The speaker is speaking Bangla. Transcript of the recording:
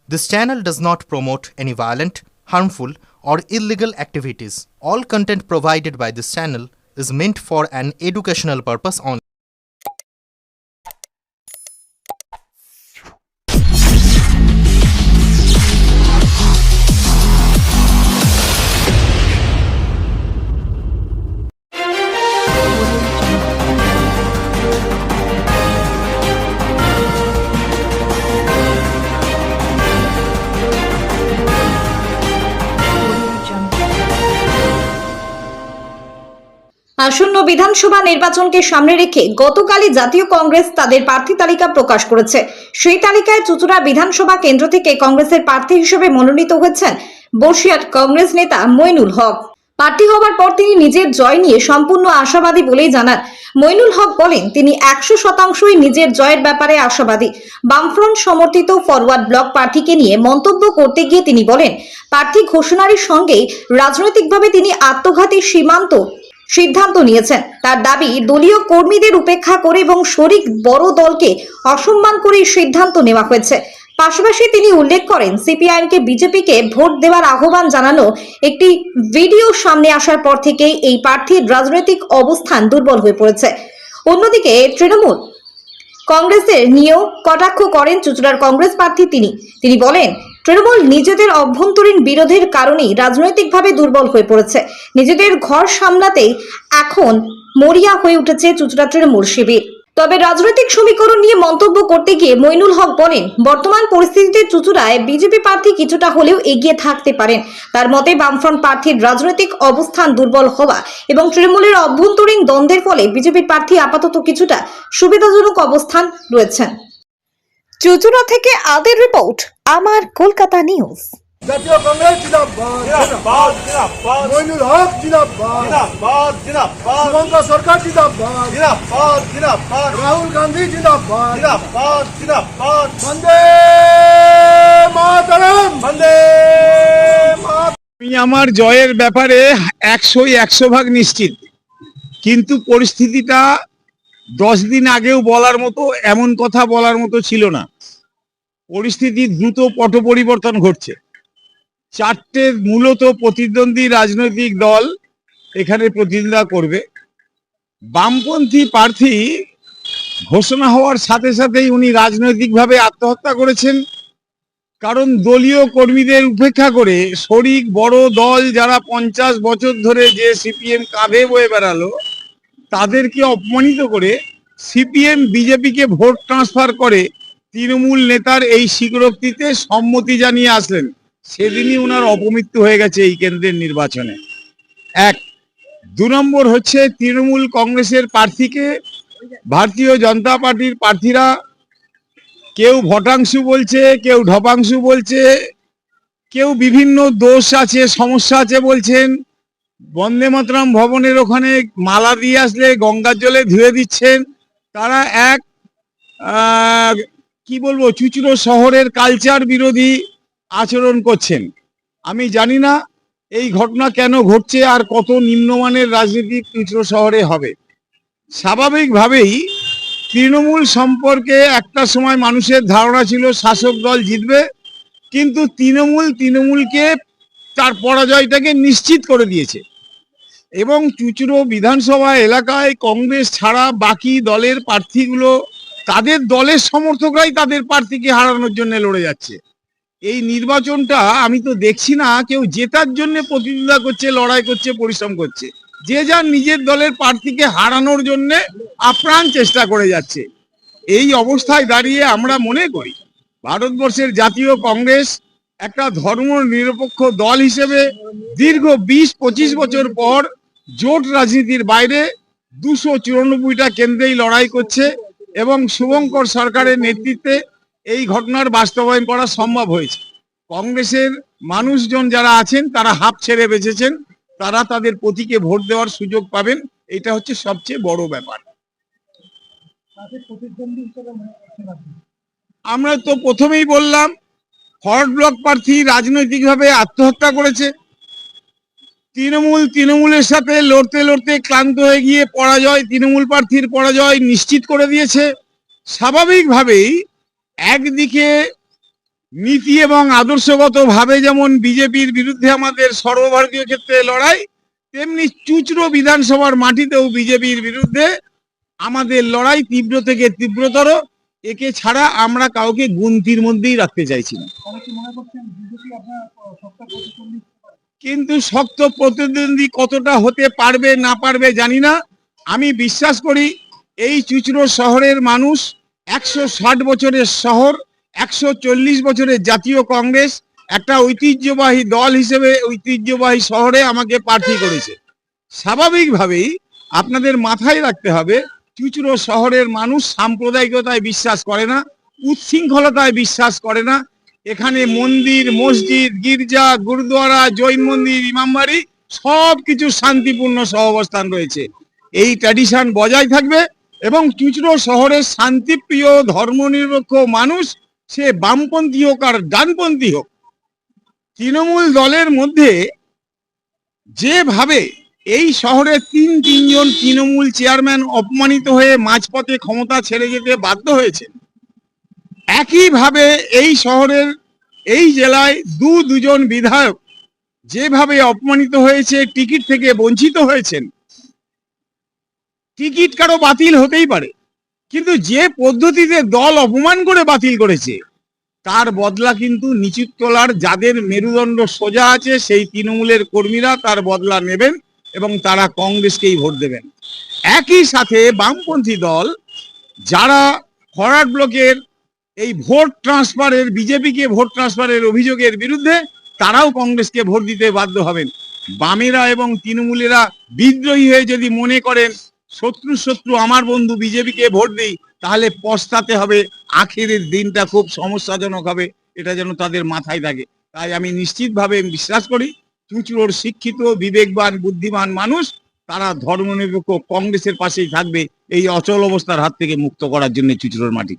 This channel does not promote any violent, harmful, or illegal activities. All content provided by this channel is meant for an educational purpose only. আসন্ন বিধানসভা নির্বাচনকে সামনে রেখে গতকালই জাতীয় কংগ্রেস তাদের প্রার্থী তালিকা প্রকাশ করেছে। সেই তালিকায় চুঁচুড়া বিধানসভা কেন্দ্র থেকে কংগ্রেসের প্রার্থী হিসেবে মনোনীত হয়েছেন বসিরহাট কংগ্রেস নেতা মইনুল হক। প্রার্থী হওয়ার পর তিনি নিজের জয় নিয়ে সম্পূর্ণ আশাবাদী বলেই জানান। মইনুল হক বলেন, তিনি 100%ই নিজের জয়ের ব্যাপারে আশাবাদী। বামফ্রন্ট সমর্থিত ফরওয়ার্ড ব্লক প্রার্থীকে নিয়ে মন্তব্য করতে গিয়ে তিনি বলেন, প্রার্থী ঘোষণার সঙ্গেই রাজনৈতিকভাবে তিনি আত্মঘাতী সিদ্ধান্ত নিয়েছেন। তার দাবি, দলীয় কর্মীদের উপেক্ষা করে এবং শরিক বড় দলকে অসম্মান করে সিদ্ধান্ত নেওয়া হয়েছে। পাশাপাশি তিনি উল্লেখ করেন, সিপিআইএমকে বিজেপিকে ভোট দেওয়ার আহ্বান জানানো একটি ভিডিও সামনে আসার পর থেকেই এই প্রার্থীর রাজনৈতিক অবস্থান দুর্বল হয়ে পড়েছে। অন্যদিকে তৃণমূল কংগ্রেসের নিয়েও কটাক্ষ করেন চুঁচুড়ার কংগ্রেস প্রার্থী। তিনি বলেন, তৃণমূল নিজেদের অভ্যন্তরীণ বিরোধের কারণেই রাজনৈতিকভাবে দুর্বল হয়ে পড়েছে। নিজেদের ঘর সামলাতেই এখন মরিয়া হয়ে উঠেছে চুঁচুড়া তৃণমূল শিবির। তবে রাজনৈতিক সমীকরণ নিয়ে মন্তব্য করতে গিয়ে মইনুল হক বলেন, বর্তমান পরিস্থিতিতে চুঁচুড়ায় বিজেপি প্রার্থী কিছুটা হলেও এগিয়ে থাকতে পারেন। তার মতে, বামফ্রন্ট প্রার্থীর রাজনৈতিক অবস্থান দুর্বল হওয়া এবং তৃণমূলের অভ্যন্তরীণ দ্বন্দ্বের ফলে বিজেপির প্রার্থী আপাতত কিছুটা সুবিধাজনক অবস্থান রয়েছেন। চুঁচুড়া থেকে আদের রিপোর্ট, আমার কলকাতা নিউজ। জাতীয় কংগ্রেস জিন্দাবাদ, জিন্দাবাদ, জিন্দাবাদ, মইনুল হক জিন্দাবাদ, জিন্দাবাদ, জিন্দাবাদ, শুভঙ্কর সরকার জিন্দাবাদ, জিন্দাবাদ, জিন্দাবাদ, রাহুল গান্ধী জিন্দাবাদ, জিন্দাবাদ, জিন্দাবাদ, বন্দে মাতরম, বন্দে মাতরম। আমি আমার জয়ের ব্যাপারে 100% নিশ্চিত, কিন্তু পরিস্থিতিটা 10 দিন আগেও বলার মতো, এমন কথা বলার মতো ছিল না। পরিস্থিতি দ্রুত পট পরিবর্তন ঘটছে। 4টে মূলত প্রতিদ্বন্দ্বী রাজনৈতিক দল এখানে প্রতিদ্বন্দ্বিতা করবে। বামপন্থী প্রার্থী ঘোষণা হওয়ার সাথে সাথেই উনি রাজনৈতিকভাবে আত্মহত্যা করেছেন, কারণ দলীয় কর্মীদের উপেক্ষা করে শরিক বড় দল যারা 50 বছর ধরে যে সিপিএম কাঁধে বয়ে বেড়ালো, তাদেরকে অপমানিত করে সিপিএম বিজেপিকে ভোট ট্রান্সফার করে তৃণমূল নেতার এই স্বীকৃতিতে সম্মতি জানিয়ে আসলেন। সেদিনই ওনার অপমৃত্যু হয়ে গেছে এই কেন্দ্রের নির্বাচনে। 2 নম্বর হচ্ছে, তৃণমূল কংগ্রেসের প্রার্থীকে ভারতীয় জনতা পার্টির প্রার্থীরা কেউ ভটাংশু বলছে, কেউ ঢপাংশু বলছে, কেউ বিভিন্ন দোষ আছে, সমস্যা আছে বলছেন। বন্দে মাতরম ভবনের ওখানে মালা দিয়ে আসলে গঙ্গার জলে ধুয়ে দিচ্ছেন। তারা কি বলবো, চুঁচুড়ো শহরের কালচার বিরোধী আচরণ করছেন। আমি জানি না এই ঘটনা কেন ঘটছে আর কত নিম্নমানের রাজনীতি চুঁচুড়ো শহরে হবে। স্বাভাবিকভাবেই তৃণমূল সম্পর্কে একটা সময় মানুষের ধারণা ছিল শাসক দল জিতবে, কিন্তু তৃণমূলকে তার পরাজয়টাকে নিশ্চিত করে দিয়েছে। এবং চুঁচুড়ো বিধানসভা এলাকায় কংগ্রেস ছাড়া বাকি দলের প্রার্থীগুলো, তাদের দলের সমর্থকরাই তাদের প্রার্থীকে হারানোর জন্য লড়ে যাচ্ছে। এই নির্বাচনটা আমি তো দেখছি না কেউ জেতার জন্য প্রতিদ্বন্দ্বিতা করছে, লড়াই করছে, পরিশ্রম করছে। যে যার নিজের দলের প্রার্থীকে হারানোর জন্য আপ্রাণ চেষ্টা করে যাচ্ছে। এই অবস্থায় দাঁড়িয়ে আমরা মনে করি ভারতবর্ষের জাতীয় কংগ্রেস একটা ধর্ম নিরপেক্ষ দল হিসেবে দীর্ঘ 20-25 বছর পর জোট রাজনীতির বাইরে 294টা কেন্দ্রেই লড়াই করছে এবং শুভঙ্কর সরকারের নেতৃত্বে এই ঘটনার বাস্তবায়ন করা সম্ভব হয়েছে। কংগ্রেসের মানুষজন যারা আছেন তারা হাঁপ ছেড়ে বেঁচেছেন, তারা তাদের প্রতীকে ভোট দেওয়ার সুযোগ পাবেন। এটা হচ্ছে সবচেয়ে বড় ব্যাপার। আমরা তো প্রথমেই বললাম, ফরওয়ার্ড ব্লক প্রার্থী রাজনৈতিকভাবে আত্মহত্যা করেছে। তৃণমূলের সাথে লড়তে লড়তে ক্লান্ত হয়ে গিয়ে তৃণমূল প্রার্থীর পরাজয় নিশ্চিত করে দিয়েছে। স্বাভাবিকভাবেই একদিকে নীতি এবং আদর্শগত ভাবে যেমন বিজেপির বিরুদ্ধে আমাদের সর্বভারতীয় ক্ষেত্রে লড়াই, তেমনি চুঁচুড়ো বিধানসভার মাটিতেও বিজেপির বিরুদ্ধে আমাদের লড়াই তীব্র থেকে তীব্রতর। একে ছাড়া আমরা কাউকে গুনতির মধ্যেই রাখতে চাইছি না। কিন্তু শক্ত প্রতিদ্বন্দ্বী কতটা হতে পারবে না পারবে জানি না। আমি বিশ্বাস করি এই চুঁচুড়ো শহরের মানুষ 160 বছরের শহর, 140 বছরের জাতীয় কংগ্রেস, একটা ঐতিহ্যবাহী দল হিসেবে ঐতিহ্যবাহী শহরে আমাকে প্রার্থী করেছে। স্বাভাবিকভাবেই আপনাদের মাথায় রাখতে হবে, চুঁচুড়ো শহরের মানুষ সাম্প্রদায়িকতায় বিশ্বাস করে না, উচ্ছৃঙ্খলতায় বিশ্বাস করে না। এখানে মন্দির, মসজিদ, গির্জা, গুরুদ্বারা, জৈন মন্দির, ইমামবাড়ি সবকিছু শান্তিপূর্ণ সহাবস্থান রয়েছে। এই ট্র্যাডিশন বজায় থাকবে এবং চুঁচুড়ো শহরের শান্তিপ্রিয় ধর্মনিরপেক্ষ মানুষ, সে বামপন্থী হোক আর ডানপন্থী হোক, তৃণমূল দলের মধ্যে যেভাবে এই শহরে তিনজন তৃণমূল চেয়ারম্যান অপমানিত হয়ে মাঝপথে ক্ষমতা ছেড়ে যেতে বাধ্য হয়েছে, একইভাবে এই শহরের এই জেলায় দুজন বিধায়ক যেভাবে অপমানিত হয়েছে, টিকিট থেকে বঞ্চিত হয়েছেন। টিকিট কারো বাতিল হতেই পারে, কিন্তু যে পদ্ধতিতে দল অপমান করে বাতিল করেছে তার বদলা কিন্তু নিচুর তলার যাদের মেরুদণ্ড সোজা আছে সেই তৃণমূলের কর্মীরা তার বদলা নেবেন এবং তারা কংগ্রেসকেই ভোট দেবেন। একই সাথে বামপন্থী দল যারা ফরওয়ার্ড ব্লকের এই ভোট ট্রান্সফারের, বিজেপিকে ভোট ট্রান্সফারের অভিযোগের বিরুদ্ধে, তারাও কংগ্রেসকে ভোট দিতে বাধ্য হবেন। বামেরা এবং তৃণমূলেরা বিদ্রোহী হয়ে যদি মনে করেন শত্রু আমার বন্ধু বিজেপিকে ভোট দিই, তাহলে পস্তাতে হবে, আখেরের দিনটা খুব সমস্যাজনক হবে। এটা যেন তাদের মাথায় থাকে। তাই আমি নিশ্চিতভাবে বিশ্বাস করি চুঁচুড়োর শিক্ষিত, বিবেকবান, বুদ্ধিমান মানুষ তারা ধর্মনিরপেক্ষ কংগ্রেসের পাশেই থাকবে এই অচল অবস্থার হাত থেকে মুক্ত করার জন্য চুঁচুড়োর মাটি।